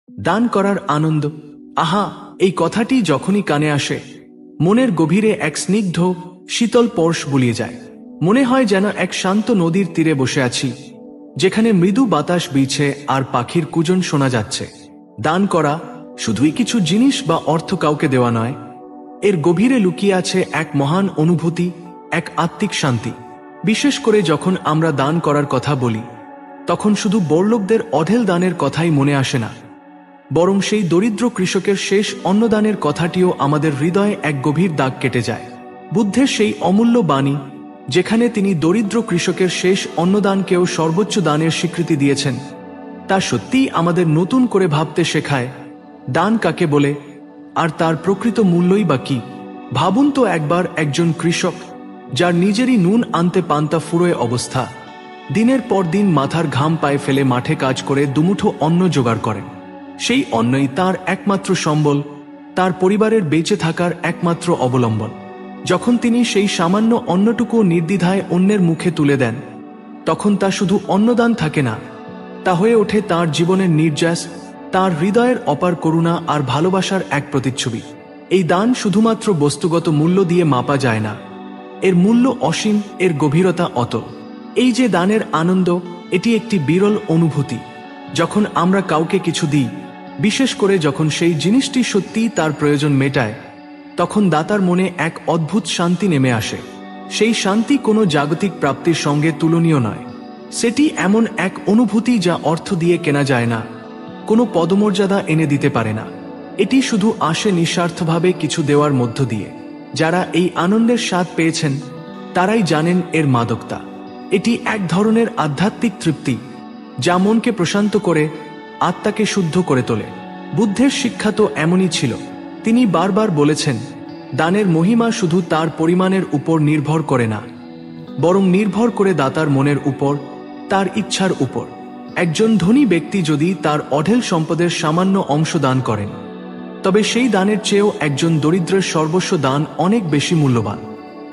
দান করার আনন্দ। আহা, এই কথাটি যখনই কানে আসে মনের গভীরে এক স্নিগ্ধ শীতল স্পর্শ বুলিয়ে যায়। মনে হয় যেন এক শান্ত নদীর তীরে বসে আছি, যেখানে মৃদু বাতাস বইছে আর পাখির কুজন শোনা যাচ্ছে। দান করা শুধুই কিছু জিনিস বা অর্থ কাউকে দেওয়া নয়, এর গভীরে লুকিয়ে আছে এক মহান অনুভূতি, এক আত্মিক শান্তি। বিশেষ করে যখন আমরা দান করার কথা বলি, তখন শুধু বড়লোকদের অঢেল দানের কথাই মনে আসে না, বরং সেই দরিদ্র কৃষকের শেষ অন্নদানের কথাটিও আমাদের হৃদয়ে এক গভীর দাগ কেটে যায়। বুদ্ধের সেই অমূল্য বাণী, যেখানে তিনি দরিদ্র কৃষকের শেষ অন্নদানকেও সর্বোচ্চ দানের স্বীকৃতি দিয়েছেন, তা সত্যিই আমাদের নতুন করে ভাবতে শেখায় দান কাকে বলে আর তার প্রকৃত মূল্যই বা কি। ভাবুন তো একবার, একজন কৃষক যার নিজেরই নুন আনতে পান্তা ফুরোয় অবস্থা, দিনের পর দিন মাথার ঘাম পায়ে ফেলে মাঠে কাজ করে দুমুঠো অন্ন জোগাড় করেন। সেই অন্নই তার একমাত্র সম্বল, তার পরিবারের বেঁচে থাকার একমাত্র অবলম্বন। যখন তিনি সেই সামান্য অন্নটুকু নির্দ্বিধায় অন্যের মুখে তুলে দেন, তখন তা শুধু অন্নদান থাকে না, তা হয়ে ওঠে তার জীবনের নির্যাস, তার হৃদয়ের অপার করুণা আর ভালোবাসার এক প্রতিচ্ছবি। এই দান শুধুমাত্র বস্তুগত মূল্য দিয়ে মাপা যায় না, এর মূল্য অসীম, এর গভীরতা অতল। এই যে দানের আনন্দ, এটি একটি বিরল অনুভূতি। যখন আমরা কাউকে কিছু দিই, বিশেষ করে যখন সেই জিনিসটি সত্যিই তার প্রয়োজন মেটায়, তখন দাতার মনে এক অদ্ভুত শান্তি নেমে আসে। সেই শান্তি কোনো জাগতিক প্রাপ্তির সঙ্গে তুলনীয় নয়। সেটি এমন এক অনুভূতি যা অর্থ দিয়ে কেনা যায় না, কোনো পদমর্যাদা এনে দিতে পারে না। এটি শুধু আসে নিঃস্বার্থভাবে কিছু দেওয়ার মধ্য দিয়ে। যারা এই আনন্দের স্বাদ পেয়েছেন তারাই জানেন এর মাদকতা। এটি এক ধরনের আধ্যাত্মিক তৃপ্তি, যা মনকে প্রশান্ত করে, আত্মাকে শুদ্ধ করে তোলে। বুদ্ধের শিক্ষা তো এমনই ছিল। তিনি বারবার বলেছেন, দানের মহিমা শুধু তার পরিমাণের উপর নির্ভর করে না, বরং নির্ভর করে দাতার মনের উপর, তার ইচ্ছার উপর। একজন ধনী ব্যক্তি যদি তার অঢেল সম্পদের সামান্য অংশ দান করেন, তবে সেই দানের চেয়েও একজন দরিদ্রের সর্বস্ব দান অনেক বেশি মূল্যবান।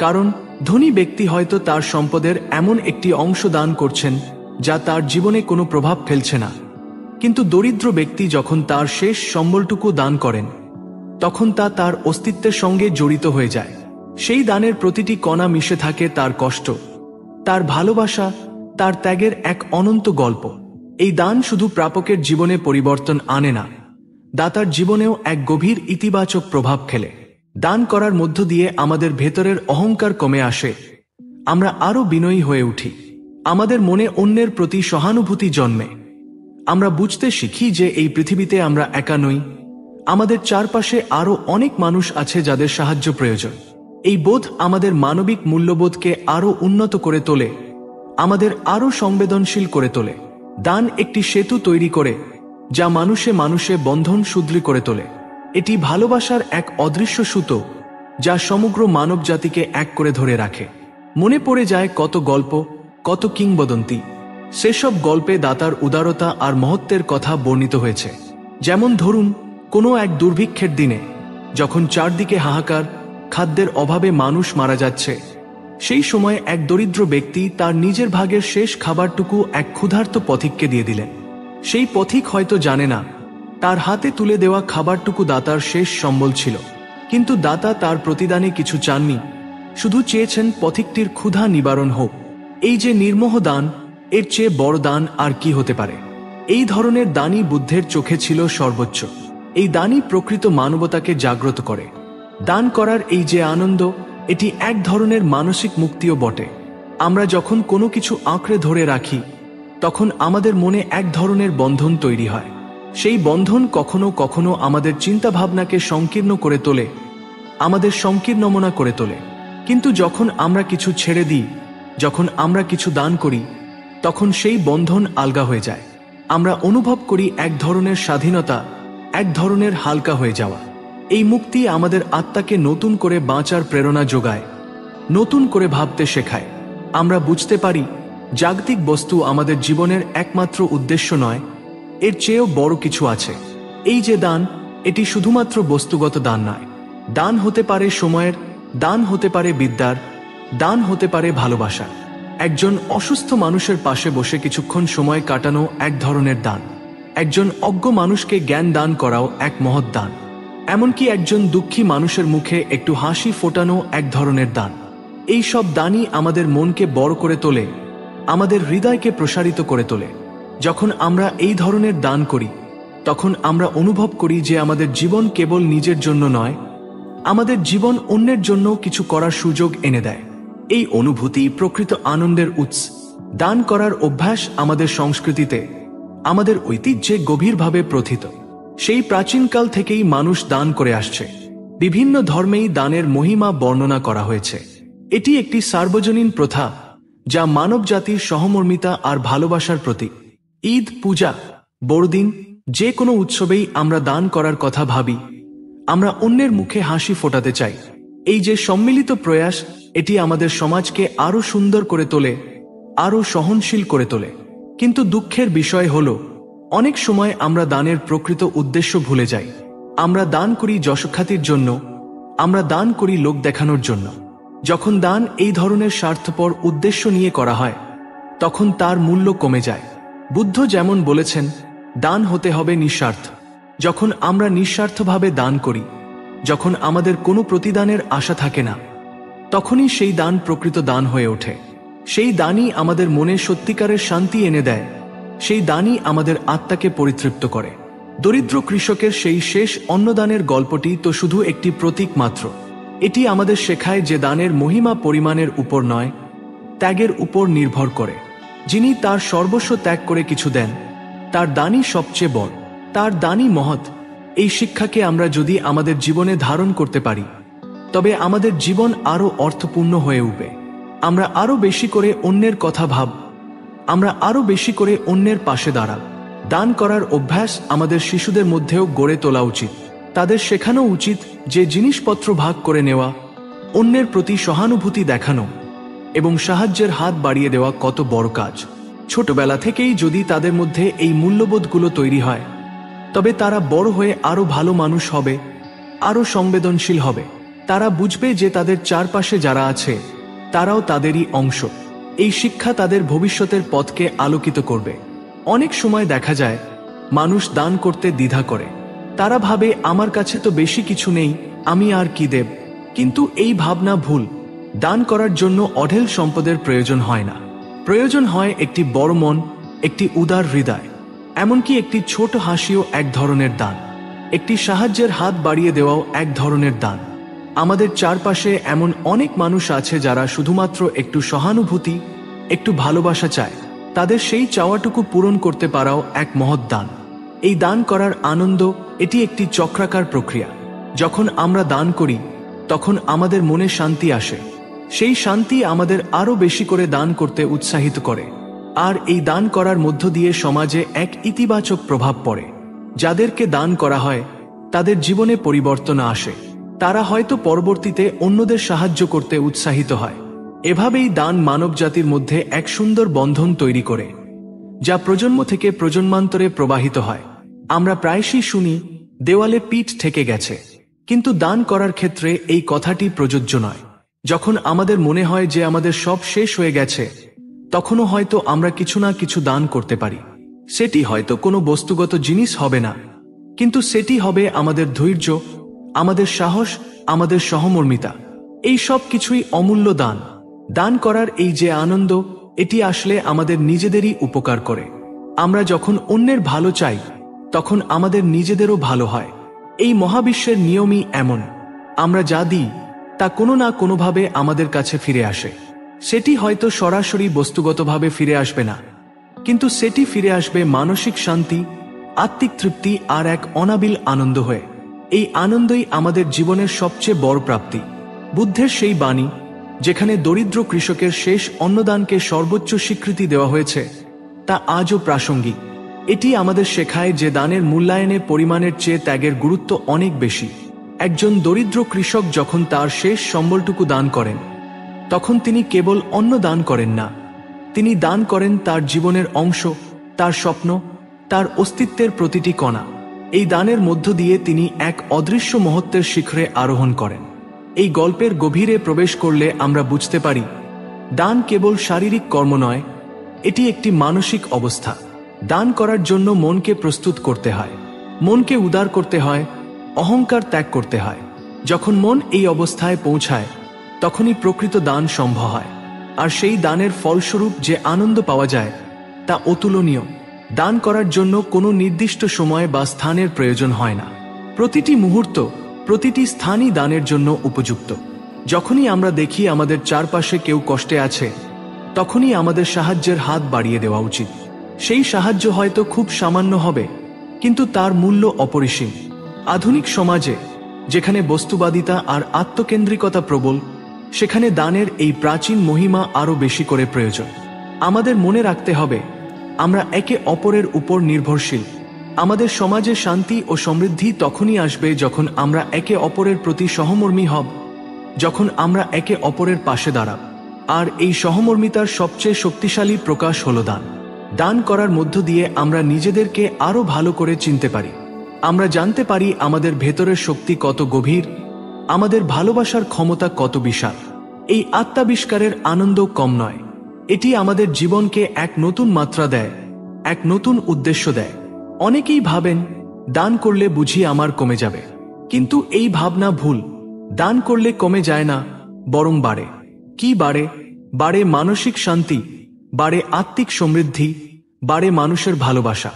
কারণ ধনী ব্যক্তি হয়তো তার সম্পদের এমন একটি অংশ দান করছেন যা তার জীবনে কোনো প্রভাব ফেলছে না, কিন্তু দরিদ্র ব্যক্তি যখন তার শেষ সম্বলটুকু দান করেন, তখন তা তার অস্তিত্বের সঙ্গে জড়িত হয়ে যায়। সেই দানের প্রতিটি কণা মিশে থাকে তার কষ্ট, তার ভালোবাসা, তার ত্যাগের এক অনন্ত গল্প। এই দান শুধু প্রাপকের জীবনে পরিবর্তন আনে না, দাতার জীবনেও এক গভীর ইতিবাচক প্রভাব ফেলে। দান করার মধ্য দিয়ে আমাদের ভেতরের অহংকার কমে আসে, আমরা আরও বিনয়ী হয়ে উঠি, আমাদের মনে অন্যের প্রতি সহানুভূতি জন্মে। আমরা বুঝতে শিখি যে এই পৃথিবীতে আমরা একা নই, আমাদের চারপাশে আরও অনেক মানুষ আছে যাদের সাহায্য প্রয়োজন। এই বোধ আমাদের মানবিক মূল্যবোধকে আরও উন্নত করে তোলে, আমাদের আরও সংবেদনশীল করে তোলে। দান একটি সেতু তৈরি করে, যা মানুষে মানুষে বন্ধন সুদৃঢ় করে তোলে। এটি ভালোবাসার এক অদৃশ্য সুতো, যা সমগ্র মানব জাতিকে এক করে ধরে রাখে। মনে পড়ে যায় কত গল্প, কত কিংবদন্তি। সেসব গল্পে দাতার উদারতা আর মহত্বের কথা বর্ণিত হয়েছে। যেমন ধরুন, কোনো এক দুর্ভিক্ষের দিনে যখন চারদিকে হাহাকার, খাদ্যের অভাবে মানুষ মারা যাচ্ছে, সেই সময় এক দরিদ্র ব্যক্তি তার নিজের ভাগের শেষ খাবারটুকু এক ক্ষুধার্ত পথিককে দিয়ে দিলেন। সেই পথিক হয়তো জানে না, তার হাতে তুলে দেওয়া খাবারটুকু দাতার শেষ সম্বল ছিল, কিন্তু দাতা তার প্রতিদানে কিছু চাননি, শুধু চেয়েছেন পথিকটির ক্ষুধা নিবারণ হোক। এই যে নির্মোহ দান, এর চেয়ে বড় দান আর কি হতে পারে? এই ধরনের দানই বুদ্ধের চোখে ছিল সর্বোচ্চ। এই দানই প্রকৃত মানবতাকে জাগ্রত করে। দান করার এই যে আনন্দ, এটি এক ধরনের মানসিক মুক্তিও বটে। আমরা যখন কোনো কিছু আঁকড়ে ধরে রাখি, তখন আমাদের মনে এক ধরনের বন্ধন তৈরি হয়। সেই বন্ধন কখনো কখনো আমাদের চিন্তাভাবনাকে সংকীর্ণ করে তোলে, আমাদের সংকীর্ণমনা করে তোলে। কিন্তু যখন আমরা কিছু ছেড়ে দিই, যখন আমরা কিছু দান করি, তখন সেই বন্ধন আলগা হয়ে যায়। আমরা অনুভব করি এক ধরনের স্বাধীনতা, এক ধরনের হালকা হয়ে যাওয়া। এই মুক্তি আমাদের আত্মাকে নতুন করে বাঁচার প্রেরণা যোগায়, নতুন করে ভাবতে শেখায়। আমরা বুঝতে পারি, জাগতিক বস্তু আমাদের জীবনের একমাত্র উদ্দেশ্য নয়, এর চেয়েও বড় কিছু আছে। এই যে দান, এটি শুধুমাত্র বস্তুগত দান নয়। দান হতে পারে সময়ের, দান হতে পারে বিদ্যার, দান হতে পারে ভালোবাসা। একজন অসুস্থ মানুষের পাশে বসে কিছুক্ষণ সময় কাটানো এক ধরনের দান। একজন অজ্ঞ মানুষকে জ্ঞান দান করাও এক মহৎ দান। এমনকি একজন দুঃখী মানুষের মুখে একটু হাসি ফোটানো এক ধরনের দান। এই সব দানই আমাদের মনকে বড় করে তোলে, আমাদের হৃদয়কে প্রসারিত করে তোলে। যখন আমরা এই ধরনের দান করি, তখন আমরা অনুভব করি যে আমাদের জীবন কেবল নিজের জন্য নয়, আমাদের জীবন অন্যের জন্য কিছু করার সুযোগ এনে দেয়। এই অনুভূতি প্রকৃত আনন্দের উৎস। দান করার অভ্যাস আমাদের সংস্কৃতিতে, আমাদের ঐতিহ্যে গভীরভাবে প্রথিত। সেই প্রাচীনকাল থেকেই মানুষ দান করে আসছে। বিভিন্ন ধর্মেই দানের মহিমা বর্ণনা করা হয়েছে। এটি একটি সার্বজনীন প্রথা, যা মানবজাতির সহমর্মিতা আর ভালোবাসার প্রতীক। ঈদ, পূজা, বড়দিন, যে কোনো উৎসবেই আমরা দান করার কথা ভাবি। আমরা অন্যের মুখে হাসি ফোটাতে চাই। এই যে সম্মিলিত প্রয়াস, এটি আমাদের সমাজকে আরো সুন্দর করে তোলে, আরো সহনশীল করে তোলে। কিন্তু দুঃখের বিষয় হলো, অনেক সময় আমরা দানের প্রকৃত উদ্দেশ্য ভুলে যাই। আমরা দান করি যশখ্যাতির জন্য, আমরা দান করি লোক দেখানোর জন্য। যখন দান এই ধরনের স্বার্থপর উদ্দেশ্য নিয়ে করা হয়, তখন তার মূল্য কমে যায়। বুদ্ধ যেমন বলেছেন, দান হতে হবে নিঃস্বার্থ। যখন আমরা নিঃস্বার্থভাবে দান করি, যখন আমাদের কোনো প্রতিদানের আশা থাকে না, তখনই সেই দান প্রকৃত দান হয়ে ওঠে। সেই দানই আমাদের মনে সত্যিকারের শান্তি এনে দেয়, সেই দানই আমাদের আত্মাকে পরিতৃপ্ত করে। দরিদ্র কৃষকের সেই শেষ অন্নদানের গল্পটি তো শুধু একটি প্রতীক মাত্র। এটি আমাদের শেখায় যে দানের মহিমা পরিমাণের উপর নয়, ত্যাগের উপর নির্ভর করে। যিনি তার সর্বস্ব ত্যাগ করে কিছু দেন, তার দানই সবচেয়ে বড়, তার দানই মহৎ। এই শিক্ষাকে আমরা যদি আমাদের জীবনে ধারণ করতে পারি, তবে আমাদের জীবন আরো অর্থপূর্ণ হয়ে উঠবে। আমরা আরো বেশি করে অন্যের কথা ভাব, আমরা আরো বেশি করে অন্যের পাশে দাঁড়াব। দান করার অভ্যাস আমাদের শিশুদের মধ্যেও গড়ে তোলা উচিত। তাদের শেখানো উচিত যে জিনিসপত্র ভাগ করে নেওয়া, অন্যের প্রতি সহানুভূতি দেখানো এবং সাহায্যের হাত বাড়িয়ে দেওয়া কত বড় কাজ। ছোটবেলা থেকেই যদি তাদের মধ্যে এই মূল্যবোধগুলো তৈরি হয়, তবে তারা বড় হয়ে আরো ভালো মানুষ হবে, আরো সংবেদনশীল হবে। তারা বুঝবে যে তাদের চারপাশে যারা আছে, তারাও তাদেরই অংশ। এই শিক্ষা তাদের ভবিষ্যতের পথকে আলোকিত করবে। অনেক সময় দেখা যায়, মানুষ দান করতে দ্বিধা করে। তারা ভাবে, আমার কাছে তো বেশি কিছু নেই, আমি আর কি দেব। কিন্তু এই ভাবনা ভুল। দান করার জন্য অঢেল সম্পদের প্রয়োজন হয় না। প্রয়োজন হয় একটি বড় মন, একটি উদার হৃদয়। এমনকি একটি ছোট হাসিও এক ধরনের দান। একটি সাহায্যের হাত বাড়িয়ে দেওয়াও এক ধরনের দান। আমাদের চারপাশে এমন অনেক মানুষ আছে যারা শুধুমাত্র একটু সহানুভূতি, একটু ভালোবাসা চায়। তাদের সেই চাওয়াটুকু পূরণ করতে পারাও এক মহৎ দান। এই দান করার আনন্দ, এটি একটি চক্রাকার প্রক্রিয়া। যখন আমরা দান করি, তখন আমাদের মনে শান্তি আসে। সেই শান্তি আমাদের আরো বেশি করে দান করতে উৎসাহিত করে। আর এই দান করার মধ্য দিয়ে সমাজে এক ইতিবাচক প্রভাব পড়ে। যাদেরকে দান করা হয়, তাদের জীবনে পরিবর্তন আসে। তারা হয়তো পরবর্তীতে অন্যদের সাহায্য করতে উৎসাহিত হয়। এভাবেই দান মানবজাতির মধ্যে এক সুন্দর বন্ধন তৈরি করে, যা প্রজন্ম থেকে প্রজন্মান্তরে প্রবাহিত হয়। আমরা প্রায়শই শুনি, দেওয়ালে পিঠ ঠেকে গেছে। কিন্তু দান করার ক্ষেত্রে এই কথাটি প্রযোজ্য নয়। যখন আমাদের মনে হয় যে আমাদের সব শেষ হয়ে গেছে, তখনও হয়তো আমরা কিছু না কিছু দান করতে পারি। সেটি হয়তো কোনো বস্তুগত জিনিস হবে না, কিন্তু সেটি হবে আমাদের ধৈর্য, আমাদের সাহস, আমাদের সহমর্মিতা। এই সব কিছুই অমূল্য দান। দান করার এই যে আনন্দ, এটি আসলে আমাদের নিজেদেরই উপকার করে। আমরা যখন অন্যের ভালো চাই, তখন আমাদের নিজেদেরও ভালো হয়। এই মহাবিশ্বের নিয়মই এমন। আমরা যা দিই, তা কোনো না কোনোভাবে আমাদের কাছে ফিরে আসে। সেটি হয়তো সরাসরি বস্তুগতভাবে ফিরে আসবে না, কিন্তু সেটি ফিরে আসবে মানসিক শান্তি, আত্মিক তৃপ্তি আর এক অনাবিল আনন্দ হয়ে। এই আনন্দই আমাদের জীবনের সবচেয়ে বড় প্রাপ্তি। বুদ্ধের সেই বাণী, যেখানে দরিদ্র কৃষকের শেষ অন্নদানকে সর্বোচ্চ স্বীকৃতি দেওয়া হয়েছে, তা আজও প্রাসঙ্গিক। এটি আমাদের শেখায় যে দানের মূল্যায়নে পরিমাণের চেয়ে ত্যাগের গুরুত্ব অনেক বেশি। একজন দরিদ্র কৃষক যখন তার শেষ সম্বলটুকু দান করেন, তখন তিনি কেবল অন্ন দান করেন না, তিনি দান করেন তার জীবনের অংশ, তার স্বপ্ন, তার অস্তিত্বের প্রতিটি কণা। এই দানের মধ্য দিয়ে তিনি এক অদৃশ্য মহত্বের শিখরে আরোহণ করেন। এই গল্পের গভীরে প্রবেশ করলে আমরা বুঝতে পারি, দান কেবল শারীরিক কর্ম নয়, এটি একটি মানসিক অবস্থা। দান করার জন্য মনকে প্রস্তুত করতে হয়, মনকে উদার করতে হয়, অহংকার ত্যাগ করতে হয়। যখন মন এই অবস্থায় পৌঁছায় তখনই প্রকৃত দান সম্ভব হয়। আর সেই দানের ফলস্বরূপ যে আনন্দ পাওয়া যায় তা অতুলনীয়। দান করার জন্য কোনো নির্দিষ্ট সময় বা স্থানের প্রয়োজন হয় না। প্রতিটি মুহূর্ত, প্রতিটি স্থানই দানের জন্য উপযুক্ত। যখনই আমরা দেখি আমাদের চারপাশে কেউ কষ্টে আছে, তখনই আমাদের সাহায্যের হাত বাড়িয়ে দেওয়া উচিত। সেই সাহায্য হয়তো খুব সামান্য হবে, কিন্তু তার মূল্য অপরিসীম। আধুনিক সমাজে যেখানে বস্তুবাদিতা আর আত্মকেন্দ্রিকতা প্রবল, সেখানে দানের এই প্রাচীন মহিমা আরও বেশি করে প্রয়োজন। আমাদের মনে রাখতে হবে, আমরা একে অপরের উপর নির্ভরশীল। আমাদের সমাজে শান্তি ও সমৃদ্ধি তখনই আসবে যখন আমরা একে অপরের প্রতি সহমর্মী হব, যখন আমরা একে অপরের পাশে দাঁড়াব। আর এই সহমর্মিতার সবচেয়ে শক্তিশালী প্রকাশ হল দান। দান করার মধ্য দিয়ে আমরা নিজেদেরকে আরও ভালো করে চিনতে পারি। আমরা জানতে পারি আমাদের ভেতরের শক্তি কত গভীর, আমাদের ভালোবাসার ক্ষমতা কত বিশাল। এই আত্মাবিষ্কারের আনন্দ কম নয়। এটি আমাদের জীবনকে এক নতুন মাত্রা দেয়, এক নতুন উদ্দেশ্য দেয়। অনেকেই ভাবেন, দান করলে বুঝি আমার কমে যাবে। কিন্তু এই ভাবনা ভুল। দান করলে কমে যায় না, বরং বাড়ে। কি বাড়ে? বাড়ে মানসিক শান্তি, বাড়ে আত্মিক সমৃদ্ধি, বাড়ে মানুষের ভালোবাসা।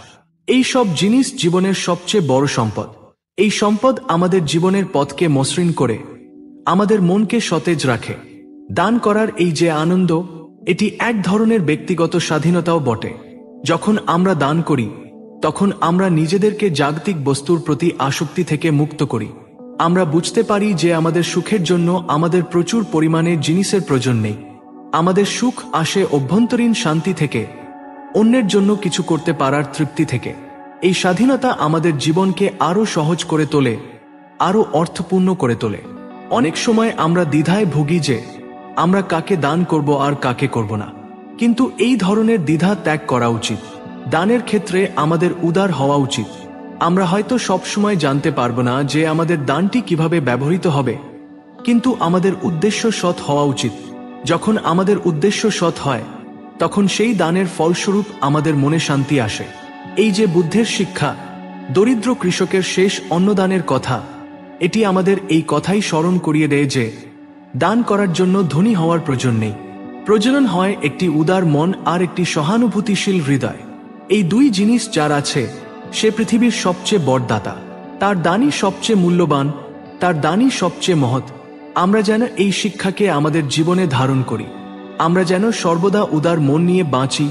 এই সব জিনিস জীবনের সবচেয়ে বড় সম্পদ। এই সম্পদ আমাদের জীবনের পথকে মসৃণ করে, আমাদের মনকে সতেজ রাখে। দান করার এই যে আনন্দ, এটি এক ধরনের ব্যক্তিগত স্বাধীনতাও বটে। যখন আমরা দান করি, তখন আমরা নিজেদেরকে জাগতিক বস্তুর প্রতি আসক্তি থেকে মুক্ত করি। আমরা বুঝতে পারি যে আমাদের সুখের জন্য আমাদের প্রচুর পরিমাণে জিনিসের প্রয়োজন নেই। আমাদের সুখ আসে অভ্যন্তরীণ শান্তি থেকে, অন্যের জন্য কিছু করতে পারার তৃপ্তি থেকে। এই স্বাধীনতা আমাদের জীবনকে আরও সহজ করে তোলে, আরও অর্থপূর্ণ করে তোলে। অনেক সময় আমরা দ্বিধায় ভুগি যে আমরা কাকে দান করব আর কাকে করব না। কিন্তু এই ধরনের দ্বিধা ত্যাগ করা উচিত। দানের ক্ষেত্রে আমাদের উদার হওয়া উচিত। আমরা হয়তো সবসময় জানতে পারবো না যে আমাদের দানটি কিভাবে ব্যবহৃত হবে, কিন্তু আমাদের উদ্দেশ্য সৎ হওয়া উচিত। যখন আমাদের উদ্দেশ্য সৎ হয়, তখন সেই দানের ফলস্বরূপ আমাদের মনে শান্তি আসে। এই যে বুদ্ধের শিক্ষা, দরিদ্র কৃষকের শেষ অন্নদানের কথা, এটি আমাদের এই কথাই স্মরণ করিয়ে দেয় যে দান করার জন্য ধনী হওয়ার প্রয়োজন নেই। প্রয়োজন হয় একটি উদার মন আর একটি সহানুভূতিশীল হৃদয়। এই দুই জিনিস যার আছে, সে পৃথিবীর সবচেয়ে বড় দাতা। তার দানই সবচেয়ে মূল্যবান, তার দানই সবচেয়ে মহৎ। আমরা যেন এই শিক্ষাকে আমাদের জীবনে ধারণ করি। আমরা যেন সর্বদা উদার মন নিয়ে বাঁচি,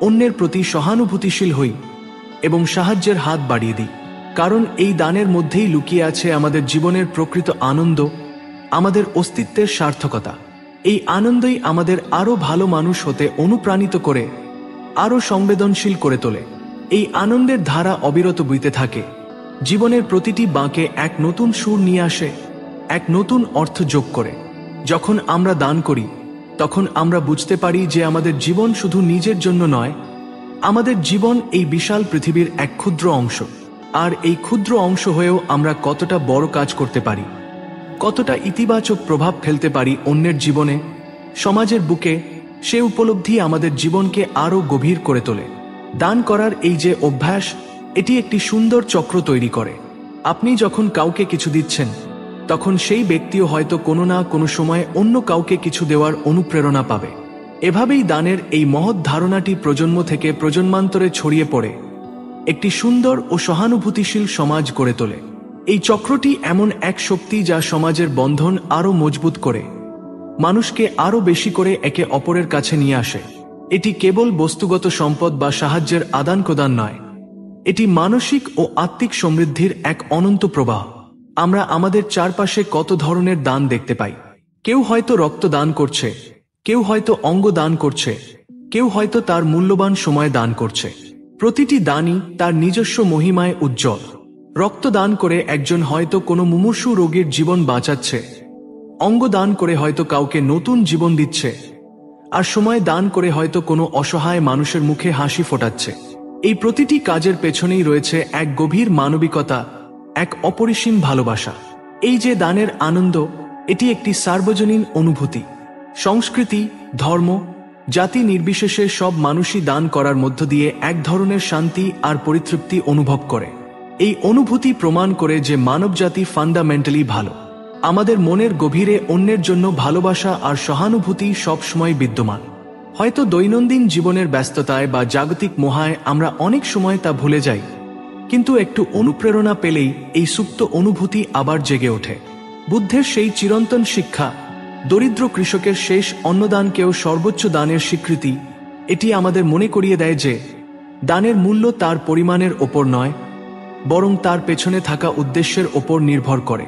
অন্যের প্রতি সহানুভূতিশীল হই এবং সাহায্যের হাত বাড়িয়ে দিই। কারণ এই দানের মধ্যেই লুকিয়ে আছে আমাদের জীবনের প্রকৃত আনন্দ, আমাদের অস্তিত্বের সার্থকতা। এই আনন্দই আমাদের আরও ভালো মানুষ হতে অনুপ্রাণিত করে, আরও সংবেদনশীল করে তোলে। এই আনন্দের ধারা অবিরত বইতে থাকে, জীবনের প্রতিটি বাঁকে এক নতুন সুর নিয়ে আসে, এক নতুন অর্থ যোগ করে। যখন আমরা দান করি, তখন আমরা বুঝতে পারি যে আমাদের জীবন শুধু নিজের জন্য নয়, আমাদের জীবন এই বিশাল পৃথিবীর এক ক্ষুদ্র অংশ। আর এই ক্ষুদ্র অংশ হয়েও আমরা কতটা বড় কাজ করতে পারি, কতটা ইতিবাচক প্রভাব ফেলতে পারি অন্যের জীবনে, সমাজের বুকে, সে উপলব্ধি আমাদের জীবনকে আরও গভীর করে তোলে। দান করার এই যে অভ্যাস, এটি একটি সুন্দর চক্র তৈরি করে। আপনি যখন কাউকে কিছু দিচ্ছেন, তখন সেই ব্যক্তিও হয়তো কোনো না কোনো সময় অন্য কাউকে কিছু দেওয়ার অনুপ্রেরণা পাবে। এভাবেই দানের এই মহৎ ধারণাটি প্রজন্ম থেকে প্রজন্মান্তরে ছড়িয়ে পড়ে, একটি সুন্দর ও সহানুভূতিশীল সমাজ গড়ে তোলে। এই চক্রটি এমন এক শক্তি যা সমাজের বন্ধন আরও মজবুত করে, মানুষকে আরও বেশি করে একে অপরের কাছে নিয়ে আসে। এটি কেবল বস্তুগত সম্পদ বা সাহায্যের আদান প্রদান নয়, এটি মানসিক ও আত্মিক সমৃদ্ধির এক অনন্ত প্রবাহ। আমরা আমাদের চারপাশে কত ধরনের দান দেখতে পাই। কেউ হয়তো রক্ত দান করছে, কেউ হয়তো অঙ্গ দান করছে, কেউ হয়তো তার মূল্যবান সময় দান করছে। প্রতিটি দানই তার নিজস্ব মহিমায় উজ্জ্বল। রক্ত দান করে একজন হয়তো কোনো মুমূর্ষু রোগীর জীবন বাঁচাচ্ছে, অঙ্গ দান করে হয়তো কাউকে নতুন জীবন দিচ্ছে, আর সময় দান করে হয়তো কোনো অসহায় মানুষের মুখে হাসি ফোটাচ্ছে। এই প্রতিটি কাজের পেছনেই রয়েছে এক গভীর মানবিকতা, এক অপরিসীম ভালোবাসা। এই যে দানের আনন্দ, এটি একটি সার্বজনীন অনুভূতি। সংস্কৃতি, ধর্ম, জাতি নির্বিশেষে সব মানুষই দান করার মধ্য দিয়ে এক ধরনের শান্তি আর পরিতৃপ্তি অনুভব করে। এই অনুভূতি প্রমাণ করে যে মানবজাতি ফান্ডামেন্টালি ভালো। আমাদের মনের গভীরে অন্যের জন্য ভালোবাসা আর সহানুভূতি সবসময় বিদ্যমান। হয়তো দৈনন্দিন জীবনের ব্যস্ততায় বা জাগতিক মোহায় আমরা অনেক সময় তা ভুলে যাই, কিন্তু একটু অনুপ্রেরণা পেলেই এই সুপ্ত অনুভূতি আবার জেগে ওঠে। বুদ্ধের সেই চিরন্তন শিক্ষা, দরিদ্র কৃষকের শেষ অন্নদানকেও সর্বোচ্চ দানের স্বীকৃতি, এটি আমাদের মনে করিয়ে দেয় যে দানের মূল্য তার পরিমাণের ওপর নয়, বরং তার পেছনে থাকা উদ্দেশ্যের ওপর নির্ভর করে।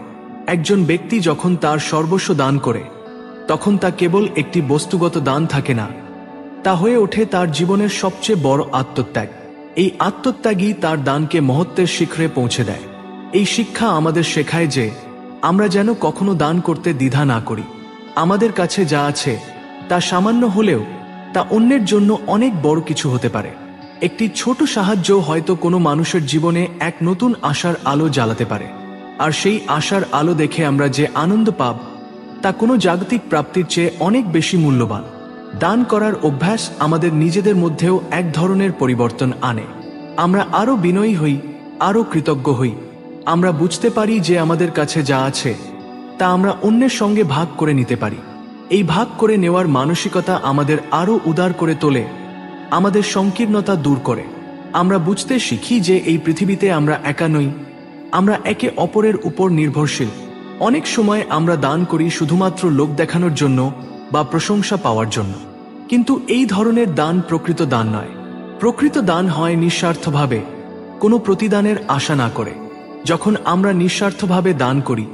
একজন ব্যক্তি যখন তার সর্বস্ব দান করে, তখন তা কেবল একটি বস্তুগত দান থাকে না, তা হয়ে ওঠে তার জীবনের সবচেয়ে বড় আত্মত্যাগ। এই আত্মত্যাগই তার দানকে মহত্বের শিখরে পৌঁছে দেয়। এই শিক্ষা আমাদের শেখায় যে আমরা যেন কখনো দান করতে দ্বিধা না করি। আমাদের কাছে যা আছে তা সামান্য হলেও তা অন্যের জন্য অনেক বড় কিছু হতে পারে। একটি ছোট সাহায্য হয়তো কোনো মানুষের জীবনে এক নতুন আশার আলো জ্বালাতে পারে, আর সেই আশার আলো দেখে আমরা যে আনন্দ পাব তা কোনো জাগতিক প্রাপ্তির চেয়ে অনেক বেশি মূল্যবান। দান করার অভ্যাস আমাদের নিজেদের মধ্যেও এক ধরনের পরিবর্তন আনে। আমরা আরও বিনয়ী হই, আরও কৃতজ্ঞ হই। আমরা বুঝতে পারি যে আমাদের কাছে যা আছে তা আমরা অন্যের সঙ্গে ভাগ করে নিতে পারি। এই ভাগ করে নেওয়ার মানসিকতা আমাদের আরও উদার করে তোলে, আমাদের সংকীর্ণতা দূর করে। আমরা বুঝতে শিখি যে এই পৃথিবীতে আমরা একা নই, আমরা একে অপরের উপর নির্ভরশীল। অনেক সময় আমরা দান করি শুধুমাত্র লোক দেখানোর জন্য বা প্রশংসা পাওয়ার জন্য, কিন্তু এই ধরনের দান প্রকৃত দান নয়। প্রকৃত দান হয় নিঃস্বার্থভাবে, কোনো প্রতিদানের আশা না করে। যখন আমরা নিঃস্বার্থভাবে দান করি,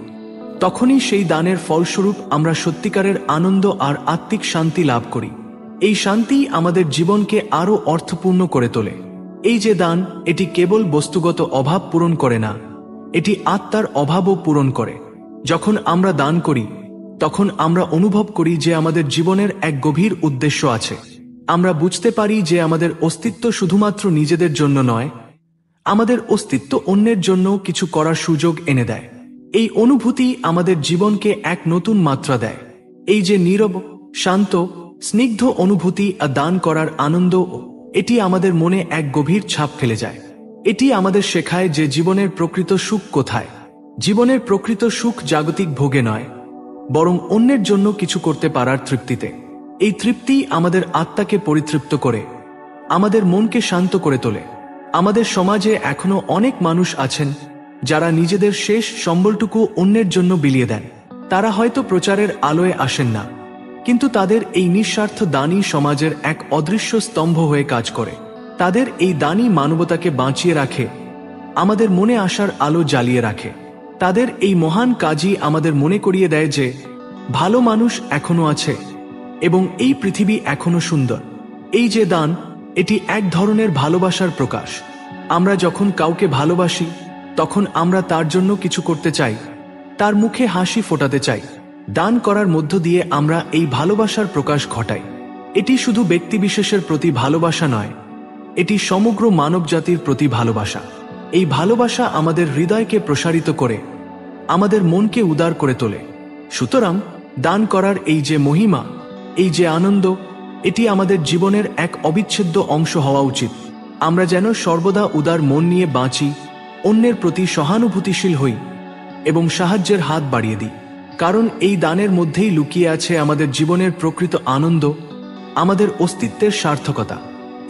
তখনই সেই দানের ফলস্বরূপ আমরা সত্যিকারের আনন্দ আর আত্মিক শান্তি লাভ করি। এই শান্তি আমাদের জীবনকে আরও অর্থপূর্ণ করে তোলে। এই যে দান, এটি কেবল বস্তুগত অভাব পূরণ করে না, এটি আত্মার অভাবও পূরণ করে। যখন আমরা দান করি, তখন আমরা অনুভব করি যে আমাদের জীবনের এক গভীর উদ্দেশ্য আছে। আমরা বুঝতে পারি যে আমাদের অস্তিত্ব শুধুমাত্র নিজেদের জন্য নয়, আমাদের অস্তিত্ব অন্যের জন্য কিছু করার সুযোগ এনে দেয়। এই অনুভূতি আমাদের জীবনকে এক নতুন মাত্রা দেয়। এই যে নীরব, শান্ত, স্নিগ্ধ অনুভূতি আর দান করার আনন্দ, এটি আমাদের মনে এক গভীর ছাপ ফেলে যায়। এটি আমাদের শেখায় যে জীবনের প্রকৃত সুখ কোথায়। জীবনের প্রকৃত সুখ জাগতিক ভোগে নয়, বরং অন্যের জন্য কিছু করতে পারার তৃপ্তিতে। এই তৃপ্তি আমাদের আত্মাকে পরিতৃপ্ত করে, আমাদের মনকে শান্ত করে তোলে। আমাদের সমাজে এখনো অনেক মানুষ আছেন যারা নিজেদের শেষ সম্বলটুকু অন্যের জন্য বিলিয়ে দেন। তারা হয়তো প্রচারের আলোয় আসেন না, কিন্তু তাদের এই নিঃস্বার্থ দানই সমাজের এক অদৃশ্য স্তম্ভ হয়ে কাজ করে। তাদের এই দানই মানবতাকে বাঁচিয়ে রাখে, আমাদের মনে আসার আলো জ্বালিয়ে রাখে। তাদের এই মহান কাজই আমাদের মনে করিয়ে দেয় যে ভালো মানুষ এখনো আছে এবং এই পৃথিবী এখনো সুন্দর। এই যে দান, এটি এক ধরনের ভালোবাসার প্রকাশ। আমরা যখন কাউকে ভালোবাসি, তখন আমরা তার জন্য কিছু করতে চাই, তার মুখে হাসি ফোটাতে চাই। দান করার মধ্য দিয়ে আমরা এই ভালোবাসার প্রকাশ ঘটাই। এটি শুধু ব্যক্তিবিশেষের প্রতি ভালোবাসা নয়, এটি সমগ্র মানবজাতির প্রতি ভালোবাসা। এই ভালোবাসা আমাদের হৃদয়কে প্রসারিত করে, আমাদের মনকে উদার করে তোলে। সুতরাং দান করার এই যে মহিমা, এই যে আনন্দ, এটি আমাদের জীবনের এক অবিচ্ছেদ্য অংশ হওয়া উচিত। আমরা যেন সর্বদা উদার মন নিয়ে বাঁচি, অন্যের প্রতি সহানুভূতিশীল হই এবং সাহায্যের হাত বাড়িয়ে দিই। কারণ এই দানের মধ্যেই লুকিয়ে আছে আমাদের জীবনের প্রকৃত আনন্দ, আমাদের অস্তিত্বের সার্থকতা।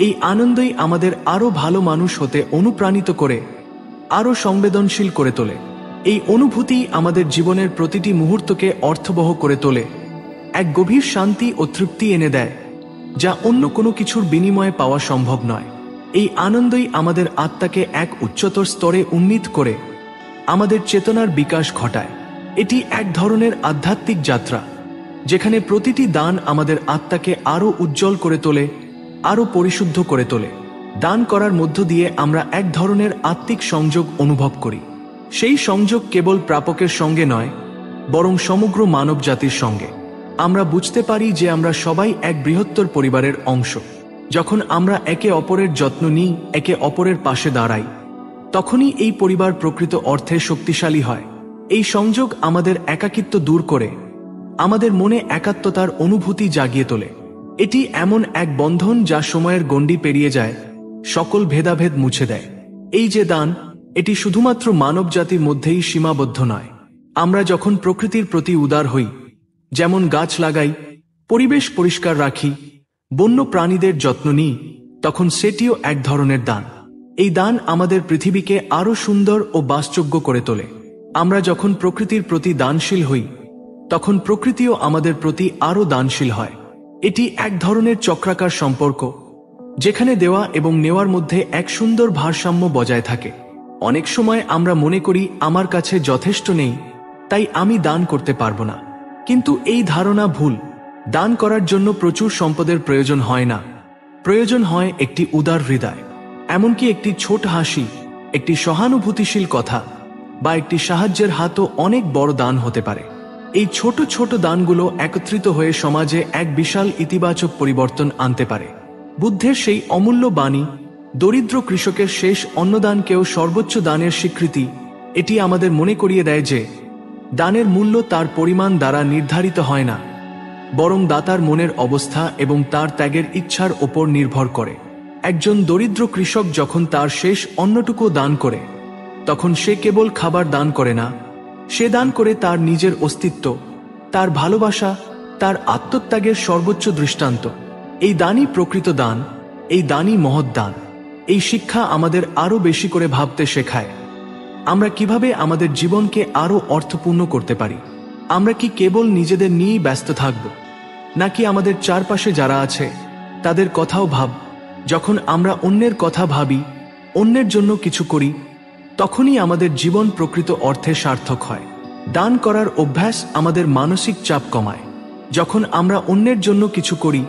এই আনন্দই আমাদের আরও ভালো মানুষ হতে অনুপ্রাণিত করে, আরও সংবেদনশীল করে তোলে। এই অনুভূতি আমাদের জীবনের প্রতিটি মুহূর্তকে অর্থবহ করে তোলে, এক গভীর শান্তি ও তৃপ্তি এনে দেয়, যা অন্য কোনো কিছুর বিনিময়ে পাওয়া সম্ভব নয়। এই আনন্দই আমাদের আত্মাকে এক উচ্চতর স্তরে উন্নীত করে, আমাদের চেতনার বিকাশ ঘটায়। এটি এক ধরনের আধ্যাত্মিক যাত্রা, যেখানে প্রতিটি দান আমাদের আত্মাকে আরও উজ্জ্বল করে তোলে, আরও পরিশুদ্ধ করে তোলে। দান করার মধ্য দিয়ে আমরা এক ধরনের আত্মিক সংযোগ অনুভব করি। সেই সংযোগ কেবল প্রাপকের সঙ্গে নয়, বরং সমগ্র মানব জাতির সঙ্গে। আমরা বুঝতে পারি যে আমরা সবাই এক বৃহত্তর পরিবারের অংশ। যখন আমরা একে অপরের যত্ন নিই, একে অপরের পাশে দাঁড়াই, তখনই এই পরিবার প্রকৃত অর্থে শক্তিশালী হয়। এই সংযোগ আমাদের একাকিত্ব দূর করে, আমাদের মনে একাত্মতার অনুভূতি জাগিয়ে তোলে। এটি এমন এক বন্ধন যা সময়ের গণ্ডি পেরিয়ে যায়, সকল ভেদাভেদ মুছে দেয়। এই যে দান, এটি শুধুমাত্র মানবজাতির মধ্যেই সীমাবদ্ধ নয়। আমরা যখন প্রকৃতির প্রতি উদার হই, যেমন গাছ লাগাই, পরিবেশ পরিষ্কার রাখি, বন্য প্রাণীদের যত্ন নিই, তখন সেটিও এক ধরনের দান। এই দান আমাদের পৃথিবীকে আরও সুন্দর ও বাসযোগ্য করে তোলে। আমরা যখন প্রকৃতির প্রতি দানশীল হই, তখন প্রকৃতিও আমাদের প্রতি আরও দানশীল হয়। এটি এক ধরনের চক্রাকার সম্পর্ক, যেখানে দেওয়া এবং নেওয়ার মধ্যে এক সুন্দর ভারসাম্য বজায় থাকে। অনেক সময় আমরা মনে করি আমার কাছে যথেষ্ট নেই, তাই আমি দান করতে পারবো না। কিন্তু এই ধারণা ভুল। দান করার জন্য প্রচুর সম্পদের প্রয়োজন হয় না। প্রয়োজন হয় একটি উদার হৃদয়, এমনকি একটি ছোট হাসি, একটি সহানুভূতিশীল কথা বা একটি সাহায্যের হাতও অনেক বড় দান হতে পারে। এই ছোট ছোট দানগুলো একত্রিত হয়ে সমাজে এক বিশাল ইতিবাচক পরিবর্তন আনতে পারে। বুদ্ধের সেই অমূল্য বাণী, দরিদ্র কৃষকের শেষ অন্নদানকেও সর্বোচ্চ দানের স্বীকৃতি, এটি আমাদের মনে করিয়ে দেয় যে দানের মূল্য তার পরিমাণ দ্বারা নির্ধারিত হয় না, বরং দাতার মনের অবস্থা এবং তার ত্যাগের ইচ্ছার ওপর নির্ভর করে। একজন দরিদ্র কৃষক যখন তার শেষ অন্নটুকু দান করে, তখন সে কেবল খাবার দান করে না, সে দান করে তার নিজের অস্তিত্ব, তার ভালোবাসা, তার আত্মত্যাগের সর্বোচ্চ দৃষ্টান্ত। এই দানই প্রকৃত দান, এই দানই মহৎ দান। এই শিক্ষা আমাদের আরও বেশি করে ভাবতে শেখায় আমরা কিভাবে আমাদের জীবনকে আরও অর্থপূর্ণ করতে পারি। আমরা কি কেবল নিজেদের নিয়েই ব্যস্ত থাকব, নাকি আমাদের চারপাশে যারা আছে তাদের কথাও ভাব? যখন আমরা অন্যের কথা ভাবি, অন্যের জন্য কিছু করি, তখনই আমাদের জীবন প্রকৃত অর্থে সার্থক হয়। দান করার অভ্যাস আমাদের মানসিক চাপ কমায়। যখন আমরা অন্যের জন্য কিছু করি,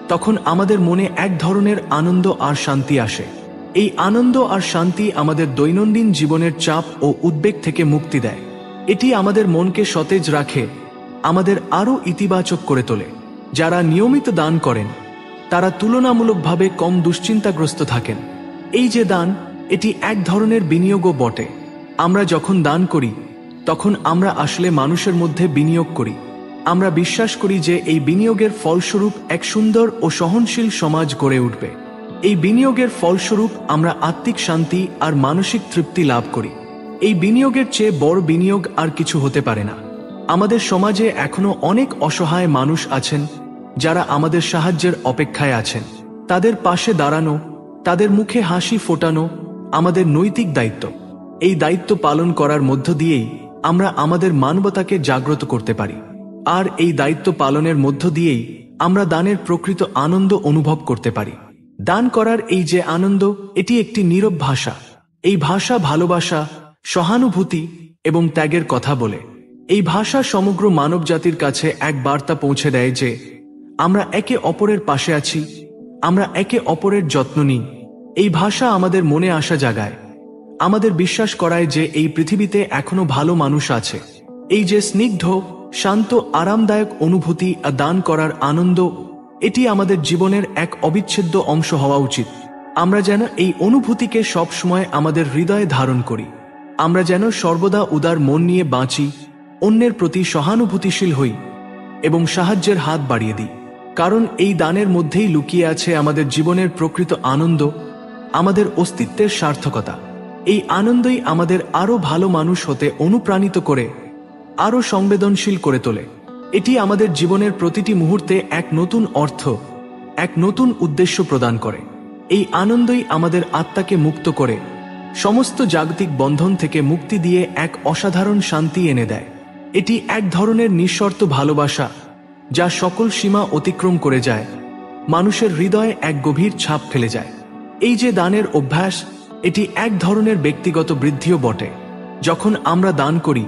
তখন আমাদের মনে এক ধরনের আনন্দ আর শান্তি আসে। এই আনন্দ আর শান্তি আমাদের দৈনন্দিন জীবনের চাপ ও উদ্বেগ থেকে মুক্তি দেয়। এটি আমাদের মনকে সতেজ রাখে, আমাদের আরও ইতিবাচক করে তোলে। যারা নিয়মিত দান করেন, তারা তুলনামূলকভাবে কম দুশ্চিন্তাগ্রস্ত থাকেন। এই যে দান, এটি এক ধরনের বিনিয়োগও বটে। আমরা যখন দান করি, তখন আমরা আসলে মানুষের মধ্যে বিনিয়োগ করি। আমরা বিশ্বাস করি যে এই বিনিয়োগের ফলস্বরূপ এক সুন্দর ও সহনশীল সমাজ গড়ে উঠবে। এই বিনিয়োগের ফলস্বরূপ আমরা আত্মিক শান্তি আর মানসিক তৃপ্তি লাভ করি। এই বিনিয়োগের চেয়ে বড় বিনিয়োগ আর কিছু হতে পারে না। আমাদের সমাজে এখনো অনেক অসহায় মানুষ আছেন, যারা আমাদের সাহায্যের অপেক্ষায় আছেন। তাদের পাশে দাঁড়ানো, তাদের মুখে হাসি ফোটানো আমাদের নৈতিক দায়িত্ব। এই দায়িত্ব পালন করার মধ্য দিয়েই আমরা আমাদের মানবতাকে জাগ্রত করতে পারি। আর এই দায়িত্ব পালনের মধ্য দিয়েই আমরা দানের প্রকৃত আনন্দ অনুভব করতে পারি। দান করার এই যে আনন্দ, এটি একটি নীরব ভাষা। এই ভাষা ভালোবাসা, সহানুভূতি এবং ত্যাগের কথা বলে। এই ভাষা সমগ্র মানবজাতির কাছে এক বার্তা পৌঁছে দেয় যে আমরা একে অপরের পাশে আছি, আমরা একে অপরের যত্ন নিই। এই ভাষা আমাদের মনে আসা জাগায়, আমাদের বিশ্বাস করায় যে এই পৃথিবীতে এখনো ভালো মানুষ আছে। এই যে স্নিগ্ধ, শান্ত, আরামদায়ক অনুভূতি আর দান করার আনন্দ, এটি আমাদের জীবনের এক অবিচ্ছেদ্য অংশ হওয়া উচিত। আমরা যেন এই অনুভূতিকে সব সময় আমাদের হৃদয়ে ধারণ করি। আমরা যেন সর্বদা উদার মন নিয়ে বাঁচি, অন্যের প্রতি সহানুভূতিশীল হই এবং সাহায্যের হাত বাড়িয়ে দিই। কারণ এই দানের মধ্যেই লুকিয়ে আছে আমাদের জীবনের প্রকৃত আনন্দ, আমাদের অস্তিত্বের সার্থকতা। এই আনন্দই আমাদের আরও ভালো মানুষ হতে অনুপ্রাণিত করে, আরও সংবেদনশীল করে তোলে। এটি আমাদের জীবনের প্রতিটি মুহূর্তে এক নতুন অর্থ, এক নতুন উদ্দেশ্য প্রদান করে। এই আনন্দই আমাদের আত্মাকে মুক্ত করে, সমস্ত জাগতিক বন্ধন থেকে মুক্তি দিয়ে এক অসাধারণ শান্তি এনে দেয়। এটি এক ধরনের নিঃশর্ত ভালোবাসা, যা সকল সীমা অতিক্রম করে যায়, মানুষের হৃদয়ে এক গভীর ছাপ ফেলে যায়। এই যে দানের অভ্যাস, এটি এক ধরনের ব্যক্তিগত বৃদ্ধিও বটে। যখন আমরা দান করি,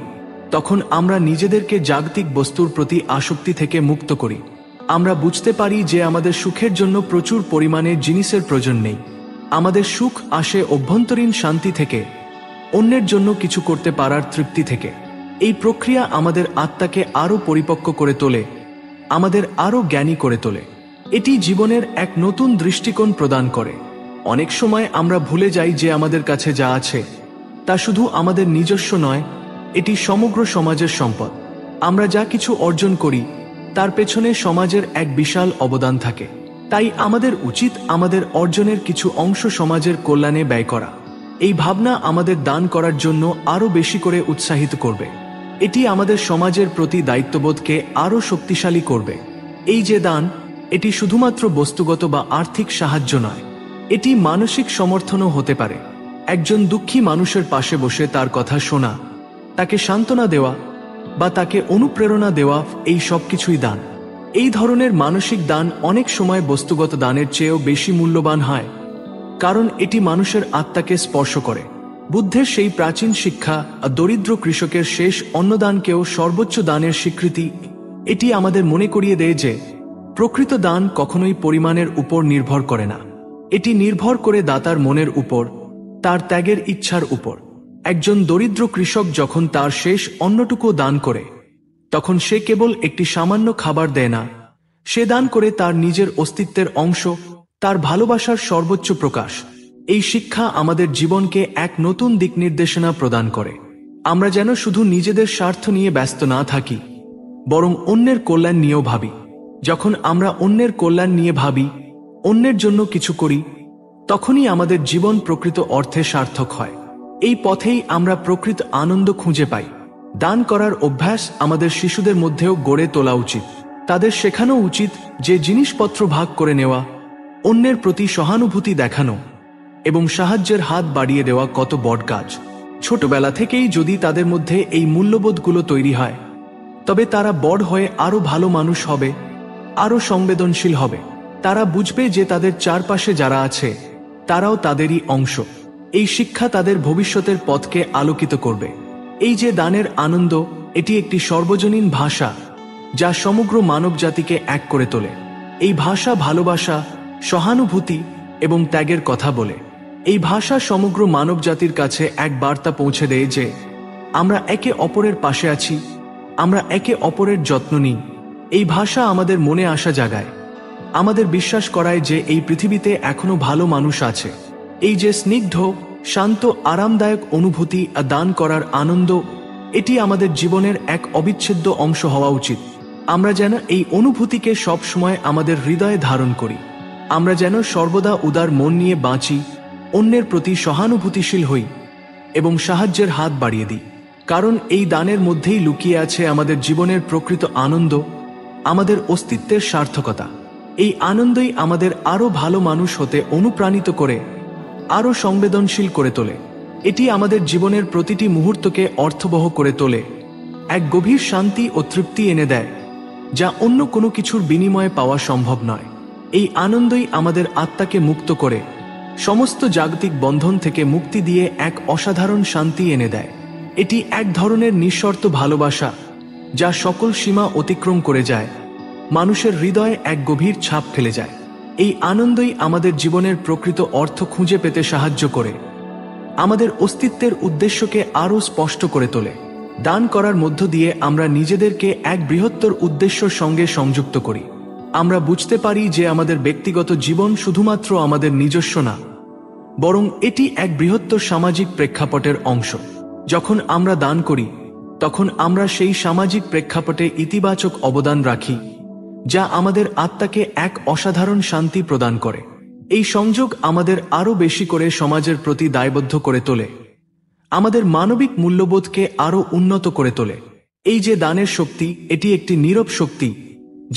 তখন আমরা নিজেদেরকে জাগতিক বস্তুর প্রতি আসক্তি থেকে মুক্ত করি। আমরা বুঝতে পারি যে আমাদের সুখের জন্য প্রচুর পরিমাণে জিনিসের প্রয়োজন নেই। আমাদের সুখ আসে অভ্যন্তরীণ শান্তি থেকে, অন্যের জন্য কিছু করতে পারার তৃপ্তি থেকে। এই প্রক্রিয়া আমাদের আত্মাকে আরও পরিপক্ক করে তোলে, আমাদের আরও জ্ঞানী করে তোলে। এটি জীবনের এক নতুন দৃষ্টিকোণ প্রদান করে। অনেক সময় আমরা ভুলে যাই যে আমাদের কাছে যা আছে তা শুধু আমাদের নিজস্ব নয়, এটি সমগ্র সমাজের সম্পদ। আমরা যা কিছু অর্জন করি তার পেছনে সমাজের এক বিশাল অবদান থাকে। তাই আমাদের উচিত আমাদের অর্জনের কিছু অংশ সমাজের কল্যাণে ব্যয় করা। এই ভাবনা আমাদের দান করার জন্য আরও বেশি করে উৎসাহিত করবে। এটি আমাদের সমাজের প্রতি দায়িত্ববোধকে আরও শক্তিশালী করবে। এই যে দান, এটি শুধুমাত্র বস্তুগত বা আর্থিক সাহায্য নয়, এটি মানসিক সমর্থনও হতে পারে। একজন দুঃখী মানুষের পাশে বসে তার কথা শোনা, তাকে সান্ত্বনা দেওয়া বা তাকে অনুপ্রেরণা দেওয়া, এই সব কিছুই দান। এই ধরনের মানসিক দান অনেক সময় বস্তুগত দানের চেয়েও বেশি মূল্যবান হয়, কারণ এটি মানুষের আত্মাকে স্পর্শ করে। বুদ্ধের সেই প্রাচীন শিক্ষা, দরিদ্র কৃষকের শেষ অন্নদানকেও সর্বোচ্চ দানের স্বীকৃতি, এটি আমাদের মনে করিয়ে দেয় যে প্রকৃত দান কখনোই পরিমাণের উপর নির্ভর করে না। এটি নির্ভর করে দাতার মনের উপর, তার ত্যাগের ইচ্ছার উপর। একজন দরিদ্র কৃষক যখন তার শেষ অন্নটুকু দান করে, তখন সে কেবল একটি সামান্য খাবার দেয় না, সে দান করে তার নিজের অস্তিত্বের অংশ, তার ভালোবাসার সর্বোচ্চ প্রকাশ। এই শিক্ষা আমাদের জীবনকে এক নতুন দিক নির্দেশনা প্রদান করে। আমরা যেন শুধু নিজেদের স্বার্থ নিয়ে ব্যস্ত না থাকি, বরং অন্যের কল্যাণ নিয়েও ভাবি। যখন আমরা অন্যের কল্যাণ নিয়ে ভাবি, অন্যের জন্য কিছু করি, তখনই আমাদের জীবন প্রকৃত অর্থে সার্থক হয়। এই পথেই আমরা প্রকৃত আনন্দ খুঁজে পাই। দান করার অভ্যাস আমাদের শিশুদের মধ্যেও গড়ে তোলা উচিত। তাদের শেখানো উচিত যে জিনিসপত্র ভাগ করে নেওয়া, অন্যের প্রতি সহানুভূতি দেখানো এবং সাহায্যের হাত বাড়িয়ে দেওয়া কত বড় কাজ। ছোটবেলা থেকেই যদি তাদের মধ্যে এই মূল্যবোধগুলো তৈরি হয়, তবে তারা বড় হয়ে আরও ভালো মানুষ হবে, আরও সংবেদনশীল হবে। তারা বুঝবে যে তাদের চারপাশে যারা আছে তারাও তাদেরই অংশ। এই শিক্ষা তাদের ভবিষ্যতের পথকে আলোকিত করবে। এই যে দানের আনন্দ, এটি একটি সর্বজনীন ভাষা যা সমগ্র মানবজাতিকে এক করে তোলে। এই ভাষা ভালোবাসা, সহানুভূতি এবং ত্যাগের কথা বলে। এই ভাষা সমগ্র মানবজাতির কাছে এক বার্তা পৌঁছে দেয় যে আমরা একে অপরের পাশে আছি, আমরা একে অপরের যত্ন নিই। এই ভাষা আমাদের মনে আশা জাগায়, আমাদের বিশ্বাস করায় যে এই পৃথিবীতে এখনো ভালো মানুষ আছে। এই যে স্নিগ্ধ, শান্ত, আরামদায়ক অনুভূতি দান করার আনন্দ, এটি আমাদের জীবনের এক অবিচ্ছেদ্য অংশ হওয়া উচিত। আমরা যেন এই অনুভূতিকে সব সময় আমাদের হৃদয়ে ধারণ করি। আমরা যেন সর্বদা উদার মন নিয়ে বাঁচি, অন্যের প্রতি সহানুভূতিশীল হই এবং সাহায্যের হাত বাড়িয়ে দিই। কারণ এই দানের মধ্যেই লুকিয়ে আছে আমাদের জীবনের প্রকৃত আনন্দ, আমাদের অস্তিত্বের সার্থকতা। এই আনন্দই আমাদের আরও ভালো মানুষ হতে অনুপ্রাণিত করে, আরও সংবেদনশীল করে তোলে। এটি আমাদের জীবনের প্রতিটি মুহূর্তকে অর্থবহ করে তোলে, এক গভীর শান্তি ও তৃপ্তি এনে দেয় যা অন্য কোনো কিছুর বিনিময়ে পাওয়া সম্ভব নয়। এই আনন্দই আমাদের আত্মাকে মুক্ত করে, সমস্ত জাগতিক বন্ধন থেকে মুক্তি দিয়ে এক অসাধারণ শান্তি এনে দেয়। এটি এক ধরনের নিঃশর্ত ভালোবাসা যা সকল সীমা অতিক্রম করে যায়, মানুষের হৃদয়ে এক গভীর ছাপ ফেলে যায়। এই আনন্দই আমাদের জীবনের প্রকৃত অর্থ খুঁজে পেতে সাহায্য করে, আমাদের অস্তিত্বের উদ্দেশ্যকে আরও স্পষ্ট করে তোলে। দান করার মধ্য দিয়ে আমরা নিজেদেরকে এক বৃহত্তর উদ্দেশ্যের সঙ্গে সংযুক্ত করি। আমরা বুঝতে পারি যে আমাদের ব্যক্তিগত জীবন শুধুমাত্র আমাদের নিজস্ব না, বরং এটি এক বৃহত্তর সামাজিক প্রেক্ষাপটের অংশ। যখন আমরা দান করি, তখন আমরা সেই সামাজিক প্রেক্ষাপটে ইতিবাচক অবদান রাখি, যা আমাদের আত্মাকে এক অসাধারণ শান্তি প্রদান করে। এই সংযোগ আমাদের আরও বেশি করে সমাজের প্রতি দায়বদ্ধ করে তোলে, আমাদের মানবিক মূল্যবোধকে আরও উন্নত করে তোলে। এই যে দানের শক্তি, এটি একটি নীরব শক্তি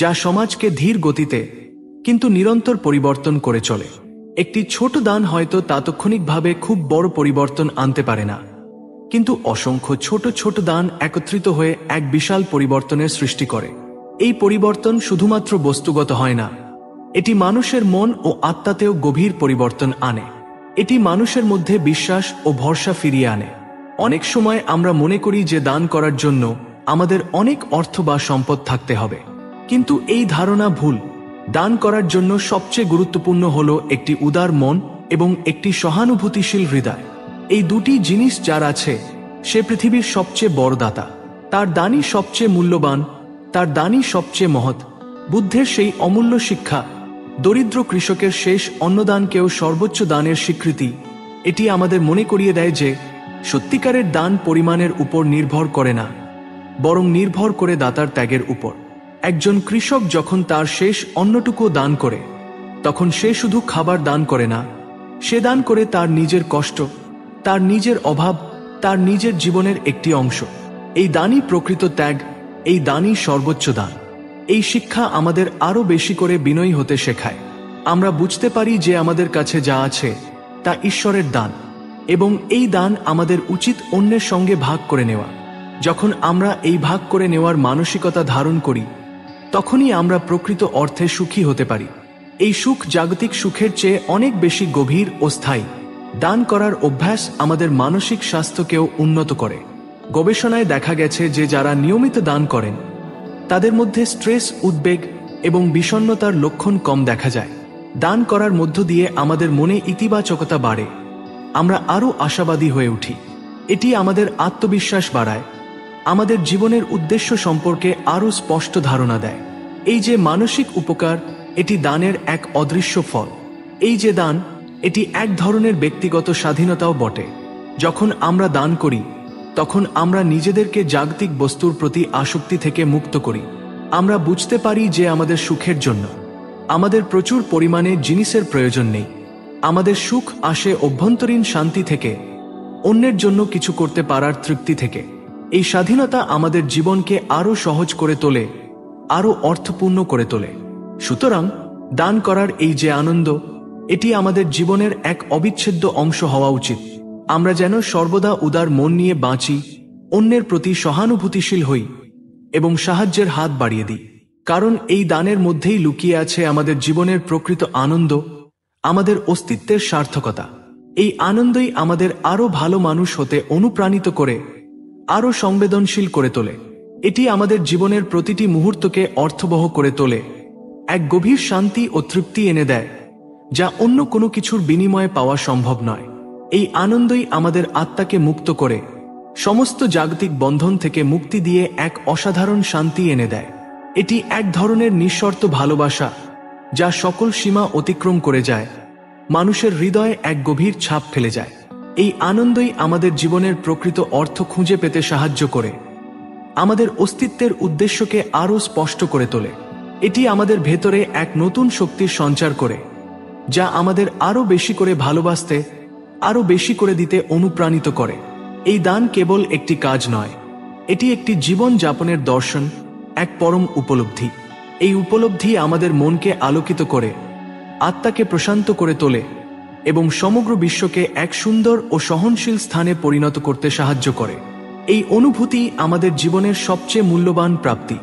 যা সমাজকে ধীর গতিতে কিন্তু নিরন্তর পরিবর্তন করে চলে। একটি ছোট দান হয়তো তাৎক্ষণিকভাবে খুব বড় পরিবর্তন আনতে পারে না, কিন্তু অসংখ্য ছোট ছোট দান একত্রিত হয়ে এক বিশাল পরিবর্তনের সৃষ্টি করে। এই পরিবর্তন শুধুমাত্র বস্তুগত হয় না, এটি মানুষের মন ও আত্মাতেও গভীর পরিবর্তন আনে। এটি মানুষের মধ্যে বিশ্বাস ও ভরসা ফিরিয়ে আনে। অনেক সময় আমরা মনে করি যে দান করার জন্য আমাদের অনেক অর্থ বা সম্পদ থাকতে হবে, কিন্তু এই ধারণা ভুল। দান করার জন্য সবচেয়ে গুরুত্বপূর্ণ হলো একটি উদার মন এবং একটি সহানুভূতিশীল হৃদয়। এই দুটি জিনিস যার আছে, সে পৃথিবীর সবচেয়ে বড় দাতা। তার দানই সবচেয়ে মূল্যবান, তার দানই সবচেয়ে মহৎ। বুদ্ধের সেই অমূল্য শিক্ষা, দরিদ্র কৃষকের শেষ অন্নদানকেও সর্বোচ্চ দানের স্বীকৃতি, এটি আমাদের মনে করিয়ে দেয় যে সত্যিকারের দান পরিমাণের উপর নির্ভর করে না, বরং নির্ভর করে দাতার ত্যাগের উপর। একজন কৃষক যখন তার শেষ অন্নটুকু দান করে, তখন সে শুধু খাবার দান করে না, সে দান করে তার নিজের কষ্ট, তার নিজের অভাব, তার নিজের জীবনের একটি অংশ। এই দানই প্রকৃত ত্যাগ, এই দানই সর্বোচ্চ দান। এই শিক্ষা আমাদের আরও বেশি করে বিনয়ী হতে শেখায়। আমরা বুঝতে পারি যে আমাদের কাছে যা আছে তা ঈশ্বরের দান, এবং এই দান আমাদের উচিত অন্যের সঙ্গে ভাগ করে নেওয়া। যখন আমরা এই ভাগ করে নেওয়ার মানসিকতা ধারণ করি, তখনই আমরা প্রকৃত অর্থে সুখী হতে পারি। এই সুখ জাগতিক সুখের চেয়ে অনেক বেশি গভীর ও স্থায়ী। দান করার অভ্যাস আমাদের মানসিক স্বাস্থ্যকেও উন্নত করে। গবেষণায় দেখা গেছে যে যারা নিয়মিত দান করেন, তাদের মধ্যে স্ট্রেস, উদ্বেগ এবং বিষণ্ণতার লক্ষণ কম দেখা যায়। দান করার মধ্য দিয়ে আমাদের মনে ইতিবাচকতা বাড়ে, আমরা আরও আশাবাদী হয়ে উঠি। এটি আমাদের আত্মবিশ্বাস বাড়ায়, আমাদের জীবনের উদ্দেশ্য সম্পর্কে আরও স্পষ্ট ধারণা দেয়। এই যে মানসিক উপকার, এটি দানের এক অদৃশ্য ফল। এই যে দান, এটি এক ধরনের ব্যক্তিগত স্বাধীনতাও বটে। যখন আমরা দান করি, তখন আমরা নিজেদেরকে জাগতিক বস্তুর প্রতি আসক্তি থেকে মুক্ত করি। আমরা বুঝতে পারি যে আমাদের সুখের জন্য আমাদের প্রচুর পরিমাণে জিনিসের প্রয়োজন নেই। আমাদের সুখ আসে অভ্যন্তরীণ শান্তি থেকে, অন্যের জন্য কিছু করতে পারার তৃপ্তি থেকে। এই স্বাধীনতা আমাদের জীবনকে আরও সহজ করে তোলে, আরও অর্থপূর্ণ করে তোলে। সুতরাং দান করার এই যে আনন্দ, এটি আমাদের জীবনের এক অবিচ্ছেদ্য অংশ হওয়া উচিত। আমরা যেন সর্বদা উদার মন নিয়ে বাঁচি, অন্যের প্রতি সহানুভূতিশীল হই এবং সাহায্যের হাত বাড়িয়ে দিই। কারণ এই দানের মধ্যেই লুকিয়ে আছে আমাদের জীবনের প্রকৃত আনন্দ, আমাদের অস্তিত্বের সার্থকতা। এই আনন্দই আমাদের আরও ভালো মানুষ হতে অনুপ্রাণিত করে, আরও সংবেদনশীল করে তোলে। এটি আমাদের জীবনের প্রতিটি মুহূর্তকে অর্থবহ করে তোলে, এক গভীর শান্তি ও তৃপ্তি এনে দেয়, যা অন্য কোনো কিছুর বিনিময়ে পাওয়া সম্ভব নয়। এই আনন্দই আমাদের আত্মাকে মুক্ত করে, সমস্ত জাগতিক বন্ধন থেকে মুক্তি দিয়ে এক অসাধারণ শান্তি এনে দেয়। এটি এক ধরনের নিঃশর্ত ভালোবাসা, যা সকল সীমা অতিক্রম করে যায়, মানুষের হৃদয়ে এক গভীর ছাপ ফেলে যায়। এই আনন্দই আমাদের জীবনের প্রকৃত অর্থ খুঁজে পেতে সাহায্য করে, আমাদের অস্তিত্বের উদ্দেশ্যকে আরও স্পষ্ট করে তোলে। এটি আমাদের ভেতরে এক নতুন শক্তির সঞ্চার করে, যা আমাদের আরও বেশি করে ভালোবাসতে, আরও বেশি করে দিতে অনুপ্রাণিত করে। এই দান কেবল একটি কাজ নয়, এটি একটি জীবন যাপনের দর্শন, এক পরম উপলব্ধি। এই উপলব্ধি আমাদের মনকে আলোকিত করে, আত্মাকে প্রশান্ত করে তোলে এবং সমগ্র বিশ্বকে এক সুন্দর ও সহনশীল স্থানে পরিণত করতে সাহায্য করে। এই অনুভূতি আমাদের জীবনের সবচেয়ে মূল্যবান প্রাপ্তি।